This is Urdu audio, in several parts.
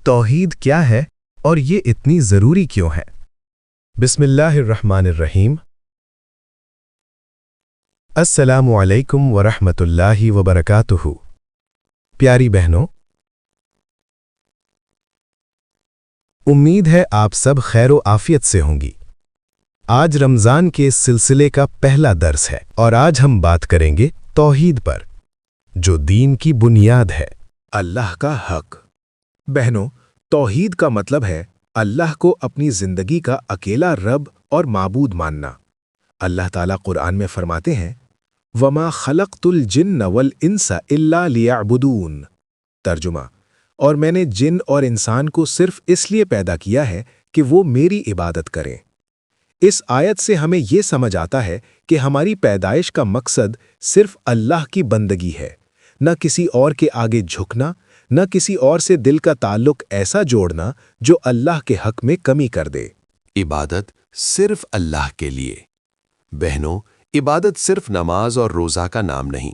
توحید کیا ہے اور یہ اتنی ضروری کیوں ہے؟ بسم اللہ الرحمن الرحیم۔ السلام علیکم ورحمۃ اللہ وبرکاتہ۔ پیاری بہنوں، امید ہے آپ سب خیر و عافیت سے ہوں گی۔ آج رمضان کے اس سلسلے کا پہلا درس ہے اور آج ہم بات کریں گے توحید پر، جو دین کی بنیاد ہے۔ اللہ کا حق۔ بہنوں، توحید کا مطلب ہے اللہ کو اپنی زندگی کا اکیلا رب اور معبود ماننا۔ اللہ تعالیٰ قرآن میں فرماتے ہیں وَمَا خَلَقْتُ الْجِنَّ وَالْإِنسَ إِلَّا لِيَعْبُدُونَ۔ ترجمہ، اور میں نے جن اور انسان کو صرف اس لیے پیدا کیا ہے کہ وہ میری عبادت کریں۔ اس آیت سے ہمیں یہ سمجھ آتا ہے کہ ہماری پیدائش کا مقصد صرف اللہ کی بندگی ہے، نہ کسی اور کے آگے جھکنا، نہ کسی اور سے دل کا تعلق ایسا جوڑنا جو اللہ کے حق میں کمی کر دے۔ عبادت صرف اللہ کے لیے۔ بہنوں، عبادت صرف نماز اور روزہ کا نام نہیں۔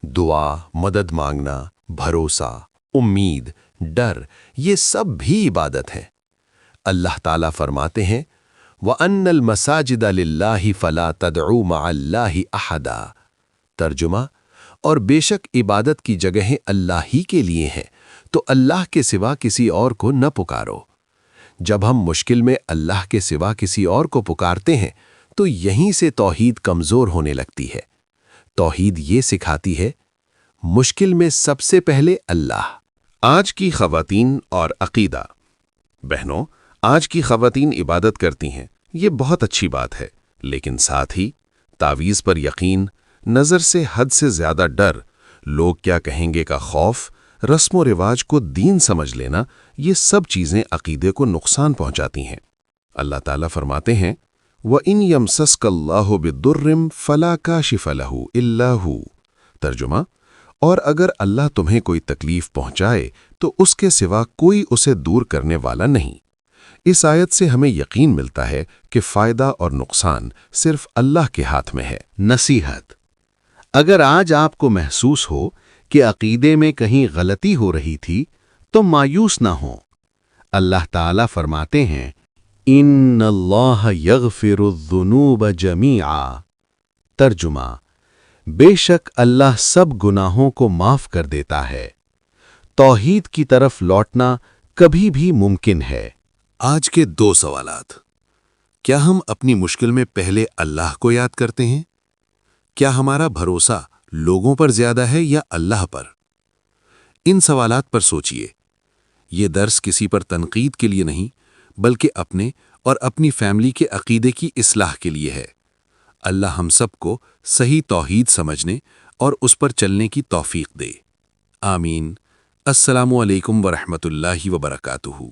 دعا، مدد مانگنا، بھروسہ، امید، ڈر، یہ سب بھی عبادت ہے۔ اللہ تعالیٰ فرماتے ہیں وَأَنَّ الْمَسَاجِدَ لِلَّهِ فَلَا تَدْعُوا مَعَ اللَّهِ أَحَدًا۔ ترجمہ، اور بے شک عبادت کی جگہیں اللہ ہی کے لیے ہیں، تو اللہ کے سوا کسی اور کو نہ پکارو۔ جب ہم مشکل میں اللہ کے سوا کسی اور کو پکارتے ہیں تو یہیں سے توحید کمزور ہونے لگتی ہے۔ توحید یہ سکھاتی ہے مشکل میں سب سے پہلے اللہ۔ آج کی خواتین اور عقیدہ۔ بہنوں، آج کی خواتین عبادت کرتی ہیں، یہ بہت اچھی بات ہے، لیکن ساتھ ہی تعویذ پر یقین، نظر سے حد سے زیادہ ڈر، لوگ کیا کہیں گے کا خوف، رسم و رواج کو دین سمجھ لینا، یہ سب چیزیں عقیدے کو نقصان پہنچاتی ہیں۔ اللہ تعالیٰ فرماتے ہیں وَإِن يَمْسَسْكَ اللَّهُ بِالضُّرٍّ فَلَا كَاشِفَ لَهُ إِلَّا هُوَ۔ ترجمہ، اور اگر اللہ تمہیں کوئی تکلیف پہنچائے تو اس کے سوا کوئی اسے دور کرنے والا نہیں۔ اس آیت سے ہمیں یقین ملتا ہے کہ فائدہ اور نقصان صرف اللہ کے ہاتھ میں ہے۔ نصیحت۔ اگر آج آپ کو محسوس ہو کہ عقیدے میں کہیں غلطی ہو رہی تھی تو مایوس نہ ہوں۔ اللہ تعالیٰ فرماتے ہیں ان اللہ یغفر الذنوب جمیعا۔ ترجمہ، بے شک اللہ سب گناہوں کو معاف کر دیتا ہے۔ توحید کی طرف لوٹنا کبھی بھی ممکن ہے۔ آج کے 2 سوالات۔ کیا ہم اپنی مشکل میں پہلے اللہ کو یاد کرتے ہیں؟ کیا ہمارا بھروسہ لوگوں پر زیادہ ہے یا اللہ پر؟ ان سوالات پر سوچئے۔ یہ درس کسی پر تنقید کے لیے نہیں، بلکہ اپنے اور اپنی فیملی کے عقیدے کی اصلاح کے لیے ہے۔ اللہ ہم سب کو صحیح توحید سمجھنے اور اس پر چلنے کی توفیق دے۔ آمین۔ السلام علیکم ورحمۃ اللہ وبرکاتہ۔